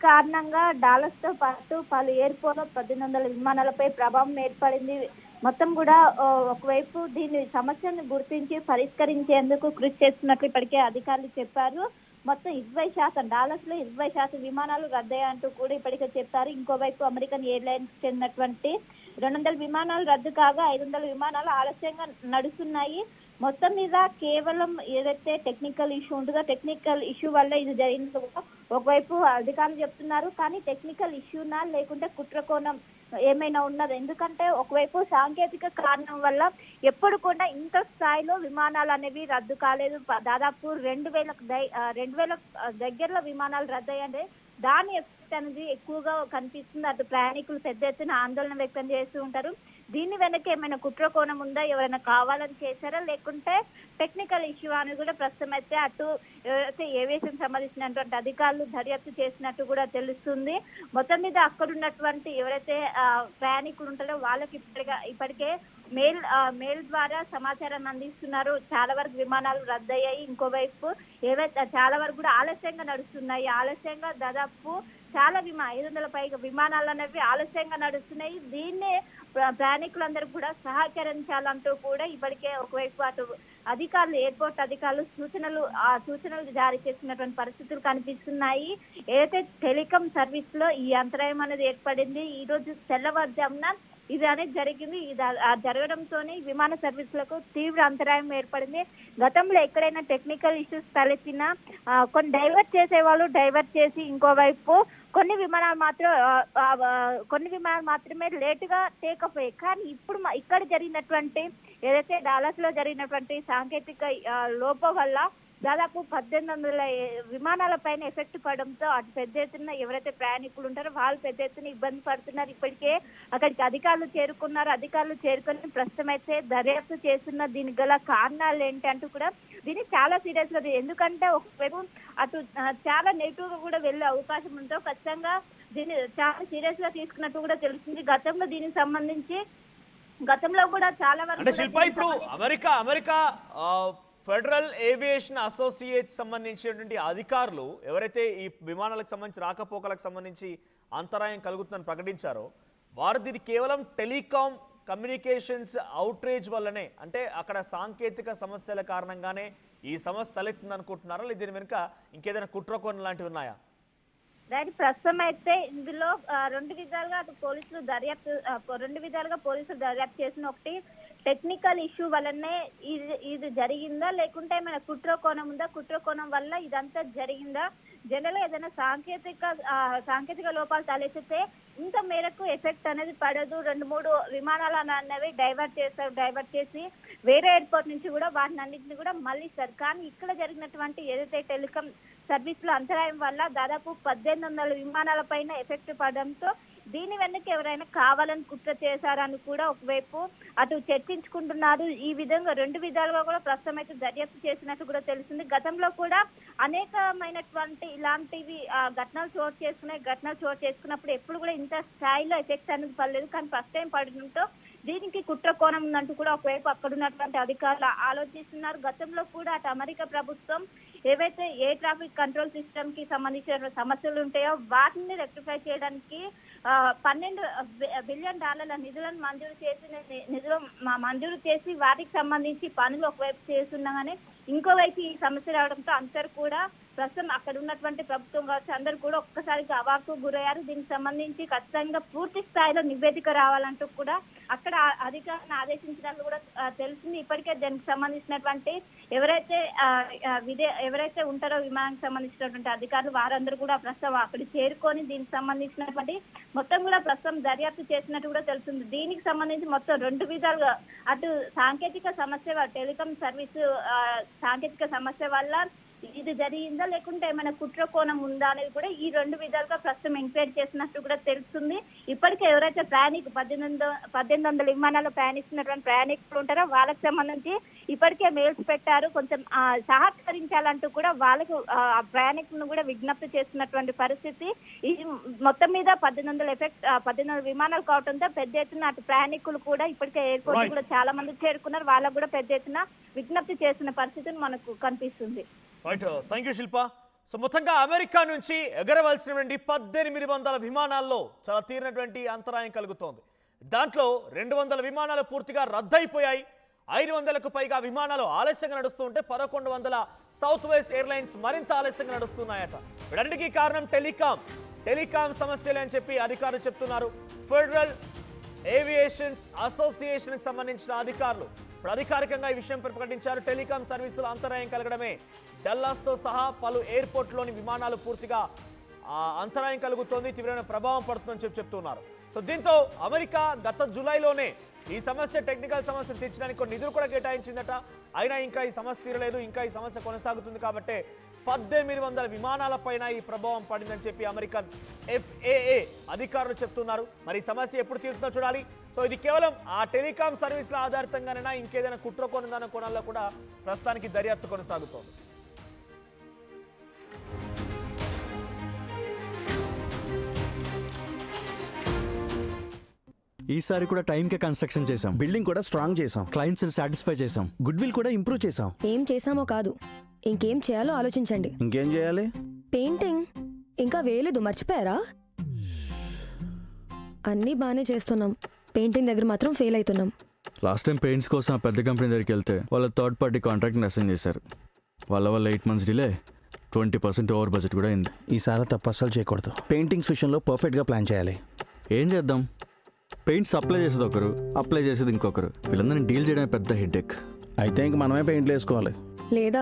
కారణంగా డాలస్ తో పాటు పలు ఎయిర్పోర్ట్ 1800 విమానాలపై ప్రభావం ఏర్పడింది. మొత్తం కూడా ఒకవైపు దీని సమస్యను గుర్తించి పరిష్కరించేందుకు కృషి చేస్తున్నట్లు ఇప్పటికే అధికారులు చెప్పారు. మొత్తం 20% డాలస్ లో 20% విమానాలు రద్దయ్యంటూ కూడా ఇప్పటికే చెప్పారు. ఇంకోవైపు అమెరికన్ ఎయిర్లైన్స్ చెందినటువంటి 200 విమానాలు రద్దు కాగా 500 విమానాలు ఆలస్యంగా నడుస్తున్నాయి. మొత్తం మీద కేవలం ఏదైతే టెక్నికల్ ఇష్యూ ఉంటుందో టెక్నికల్ ఇష్యూ వల్ల ఇది జరిగింది. ఒకవైపు అధికారులు చెప్తున్నారు, కానీ టెక్నికల్ ఇష్యూనా లేకుంటే కుట్రకోణం ఏమైనా ఉన్నది. ఎందుకంటే ఒకవైపు సాంకేతిక కారణం వల్ల ఎప్పుడు కూడా ఇంత స్థాయిలో విమానాలు అనేవి రద్దు కాలేదు. దాదాపు 2000 దగ్గరలో విమానాలు రద్దయ్యాయి. దాని ఎఫెక్ట్ అనేది ఎక్కువగా కనిపిస్తుంది. అటు ప్రయాణికులు పెద్ద ఎత్తున ఆందోళన వ్యక్తం చేస్తూ ఉంటారు. దీని వెనక ఏమైనా కుట్రకోణం ఉందా, ఎవరైనా కావాలని చేశారా లేకుంటే టెక్నికల్ ఇష్యూ అని కూడా ప్రస్తుతం అయితే అటు ఏవియేషన్ సంబంధించినటువంటి అధికారులు దర్యాప్తు చేసినట్టు కూడా తెలుస్తుంది. మొత్తం మీద అక్కడ ఉన్నటువంటి ఎవరైతే ప్రయాణికులు ఉంటారో వాళ్ళకి ఇప్పటికే మెయిల్ ద్వారా సమాచారాన్ని అందిస్తున్నారు. చాలా వరకు విమానాలు రద్దయ్యాయి. ఇంకోవైపు ఏవైతే చాలా వరకు కూడా ఆలస్యంగా నడుస్తున్నాయి. ఆలస్యంగా దాదాపు చాలా 500 పైగా విమానాలు అనేవి ఆలస్యంగా నడుస్తున్నాయి. దీన్నే ప్రయాణికులందరూ కూడా సహకరించాలంటూ కూడా ఇప్పటికే ఒకవైపు అటు అధికారులు ఎయిర్పోర్ట్ అధికారులు సూచనలు జారీ చేసినటువంటి పరిస్థితులు కనిపిస్తున్నాయి. ఏదైతే టెలికాం సర్వీస్ లో ఈ అంతరాయం అనేది ఏర్పడింది. ఈ రోజు తెల్లవారుజామున ఇది అనేది జరిగింది. ఇది జరగడంతోనే విమాన సర్వీసులకు తీవ్ర అంతరాయం ఏర్పడింది. గతంలో ఎక్కడైనా టెక్నికల్ ఇష్యూస్ తలెత్తినా కొన్ని డైవర్ట్ చేసే వాళ్ళు డైవర్ట్ చేసి ఇంకోవైపు కొన్ని విమానాలు మాత్రమే లేటుగా టేకప్ అయ్యాయి. కానీ ఇప్పుడు ఇక్కడ జరిగినటువంటి ఏదైతే డాలస్ లో జరిగినటువంటి సాంకేతిక లోపం వల్ల దాదాపు 1800 విమానాల పైన ఎఫెక్ట్ పడడంతో అటు పెద్ద ఎత్తున ఎవరైతే ప్రయాణికులు ఉంటారో వాళ్ళు పెద్ద ఎత్తున ఇబ్బంది పడుతున్నారు. ఇప్పటికే అక్కడికి అధికారులు చేరుకున్నారు. అధికారులు చేరుకొని ప్రస్తుతం అయితే దర్యాప్తు చేస్తున్న దీనికి గల కారణాలు ఏంటి అంటూ కూడా దీన్ని చాలా సీరియస్ గా, ఎందుకంటే ఒకవైపు అటు చాలా నెగిటివ్ గా కూడా వెళ్ళే అవకాశం ఉందో ఖచ్చితంగా దీన్ని చాలా సీరియస్ గా తీసుకున్నట్టు కూడా తెలుస్తుంది. గతంలో దీనికి సంబంధించి గతంలో కూడా చాలా వరకు అమెరికా ఫెడరల్ ఏవియేషన్ అసోసియేట్ సంబంధించినటువంటి అధికారులు ఎవరైతే ఈ విమానాలకు సంబంధించి రాకపోకలకు సంబంధించి అంతరాయం కలుగుతుందని ప్రకటించారో వారు దీన్ని కేవలం టెలికాం కమ్యూనికేషన్స్ అవుట్రేజ్ వల్లనే, అంటే అక్కడ సాంకేతిక సమస్యల కారణంగానే ఈ సమస్య తలెత్తుంది అనుకుంటున్నారా, లేదా దీని వెనుక ఇంకేదైనా కుట్రకోణం లాంటివి ఉన్నాయా? ప్రస్తుతం అయితే ఇందులో రెండు విధాలుగా పోలీసులు దర్యాప్తు చేసిన, ఒకటి టెక్నికల్ ఇష్యూ వల్లనే ఇది జరిగిందా లేకుంటే ఏమైనా కుట్రకోణం ఉందా, కుట్రకోణం వల్ల ఇదంతా జరిగిందా, జనరల్ ఏదైనా సాంకేతిక లోపాలు తలెత్తితే ఇంత మేరకు ఎఫెక్ట్ అనేది పడదు. 2-3 విమానాలు అనేవి డైవర్ట్ చేసి వేరే ఎయిర్పోర్ట్ నుంచి కూడా వాటిని అన్నింటినీ కూడా మళ్ళిస్తారు. కానీ ఇక్కడ జరిగినటువంటి ఏదైతే టెలికాం సర్వీస్ లో అంతరాయం వల్ల దాదాపు 1800 విమానాల పైన ఎఫెక్ట్ పడడంతో దీని వెనక ఎవరైనా కావాలని కుట్ర చేశారని కూడా ఒకవైపు అటు చర్చించుకుంటున్నారు. ఈ విధంగా 2 విధాలుగా కూడా ప్రస్తుతం అయితే దర్యాప్తు చేసినట్టు కూడా తెలుస్తుంది. గతంలో కూడా అనేకమైనటువంటి ఇలాంటివి ఘటనలు చోటు చేసుకున్నప్పుడు ఎప్పుడు కూడా ఇంత స్థాయిలో ఎఫెక్ట్ అనేది పడలేదు. కానీ ఫస్ట్ టైం పడడంతో దీనికి కుట్ర కోణం ఉందంటూ కూడా ఒకవైపు అక్కడ ఉన్నటువంటి అధికారులు ఆలోచిస్తున్నారు. గతంలో కూడా అటు అమెరికా ప్రభుత్వం ఏవైతే ఎయిర్ ట్రాఫిక్ కంట్రోల్ సిస్టమ్ కి సంబంధించిన సమస్యలు ఉంటాయో వాటిని రెక్టిఫై చేయడానికి $12 బిలియన్ నిధులను మంజూరు చేసి వాటికి సంబంధించి పనులు ఒకవైపు చేస్తుండగానే ఇంకోవైపు ఈ సమస్య రావడంతో అందరూ కూడా ప్రస్తుతం అక్కడ ఉన్నటువంటి ప్రభుత్వం కావచ్చు అందరూ కూడా ఒక్కసారిగా అవాకు గురయ్యారు. దీనికి సంబంధించి ఖచ్చితంగా పూర్తి స్థాయిలో నివేదిక రావాలంటూ కూడా అక్కడ అధికారులను ఆదేశించినట్లు కూడా తెలిసింది. ఇప్పటికే దానికి సంబంధించినటువంటి ఎవరైతే ఉంటారో విమానానికి సంబంధించినటువంటి అధికారులు వారందరూ కూడా ప్రస్తుతం అక్కడ చేరుకొని దీనికి సంబంధించినటువంటి మొత్తం కూడా ప్రస్తుతం దర్యాప్తు చేసినట్టు కూడా తెలుస్తుంది. దీనికి సంబంధించి మొత్తం 2 విధాలుగా అటు సాంకేతిక సమస్య టెలికాం సర్వీసు సాంకేతిక సమస్య వల్ల ఇది జరిగిందా లేకుంటే ఏమైనా కుట్ర కోణం ఉందా అనేది కూడా ఈ 2 విధాలుగా ప్రస్తుతం ఎంక్వైరీ చేసినట్టు కూడా తెలుస్తుంది. ఇప్పటికే ఎవరైతే 1800 విమానాలు ప్రయాణిస్తున్నటువంటి ప్రయాణికులు ఉంటారో వాళ్ళకి సంబంధించి ఇప్పటికే మెయిల్స్ పెట్టారు. కొంచెం సహకరించాలంటూ కూడా వాళ్ళకు ప్రయాణికులను కూడా విజ్ఞప్తి చేస్తున్నటువంటి పరిస్థితి. ఈ మొత్తం మీద 1800 విమానాలు కావడంతో పెద్ద ఎత్తున అటు ప్రయాణికులు కూడా ఇప్పటికే ఎయిర్పోర్ట్ కూడా చాలా మంది చేరుకున్నారు. వాళ్ళకు కూడా పెద్ద ఎత్తున విజ్ఞప్తి చేస్తున్న పరిస్థితిని మనకు కనిపిస్తుంది. Right, thank you Shilpa. So మొత్తంగా అమెరికా నుంచి ఎగరవలసినటువంటి 1800 విమానాల్లో చాలా తీరినటువంటి అంతరాయం కలుగుతోంది. దాంట్లో 200 విమానాలు పూర్తిగా రద్దయిపోయాయి. 500కు పైగా విమానాలు ఆలస్యంగా నడుస్తుంటే 1100 సౌత్ వెస్ట్ ఎయిర్లైన్స్ మరింత ఆలస్యంగా నడుస్తున్నాయట. వీటన్నిటికీ కారణం టెలికాం సమస్యలే అని చెప్పి అధికారులు చెప్తున్నారు. ఫెడరల్ ఏవియేషన్స్ అసోసియేషన్కి సంబంధించిన అధికారులు ఇప్పుడు అధికారికంగా ఈ విషయంపై ప్రకటించారు. టెలికాం సర్వీసులు అంతరాయం కలగడమే డల్లాస్తో సహా పలు ఎయిర్పోర్ట్లోని విమానాలు పూర్తిగా అంతరాయం కలుగుతోంది, తీవ్రమైన ప్రభావం పడుతుందని చెప్తున్నారు. సో దీంతో అమెరికా గత జూలైలోనే ఈ సమస్య టెక్నికల్ సమస్య తీర్చడానికి కొన్ని నిధులు కూడా కేటాయించిందట. అయినా ఇంకా ఈ సమస్య తీరలేదు, ఇంకా ఈ సమస్య కొనసాగుతుంది. కాబట్టి 1800 విమానాలపైన ఈ ప్రభావం పడిందని చెప్పి అమెరికన్ FAA అధికారులు చెప్తున్నారు. మరి ఈ సమస్య ఎప్పుడు తీరుతుందో చూడాలి. సో ఇది కేవలం ఆ టెలికాం సర్వీసుల ఆధారితంగానైనా ఇంకేదైనా కుట్ర కొనుందన్న కోణాల్లో కూడా ప్రస్తుతానికి దర్యాప్తు కొనసాగుతోంది. ఈసారి కూడా టైంకే కన్స్ట్రక్షన్ చేసాం, బిల్డింగ్ కూడా స్ట్రాంగ్ చేసాం, క్లయింట్స్ సాటిస్ఫై చేసాం, గుడ్ విల్ కూడా ఇంప్రూవ్ చేసాం. ఏం చేసామో కాదు, ఇంకేం చేయాలో ఆలోచించండి. ఇంకేం చేయాలి? పెయింటింగ్ ఇంకా వేయలేదు, మర్చిపోయారా? అన్నీ బాగానే చేస్తున్నాం, పెయింటింగ్ దగ్గర మాత్రం ఫెయిల్ అవుతున్నాం. లాస్ట్ టైం పెయింట్స్ కోసం ఆ పెద్ద కంపెనీ దగ్గరికి వెళ్తే వాళ్ళ థర్డ్ పార్టీ కాంట్రాక్ట్ని అసైన్ చేశారు. వాళ్ళ 8 months డిలే, 20% ఓవర్ బడ్జెట్ కూడా అయింది. ఈసారి తప్పు అస్సలు చేయకూడదు. పెయింటింగ్స్ విషయంలో పర్ఫెక్ట్గా ప్లాన్ చేయాలి. ఏం చేద్దాం, పెయింట్స్ అప్లై చేసేది ఒకరు, అప్లై చేసేది ఇంకొకరు. వీళ్ళందరినీ డీల్ చేయడానికి పెద్ద హెడ్ఏక్. అయితే ఇంక మనమే పెయింట్లు వేసుకోవాలి. లేదా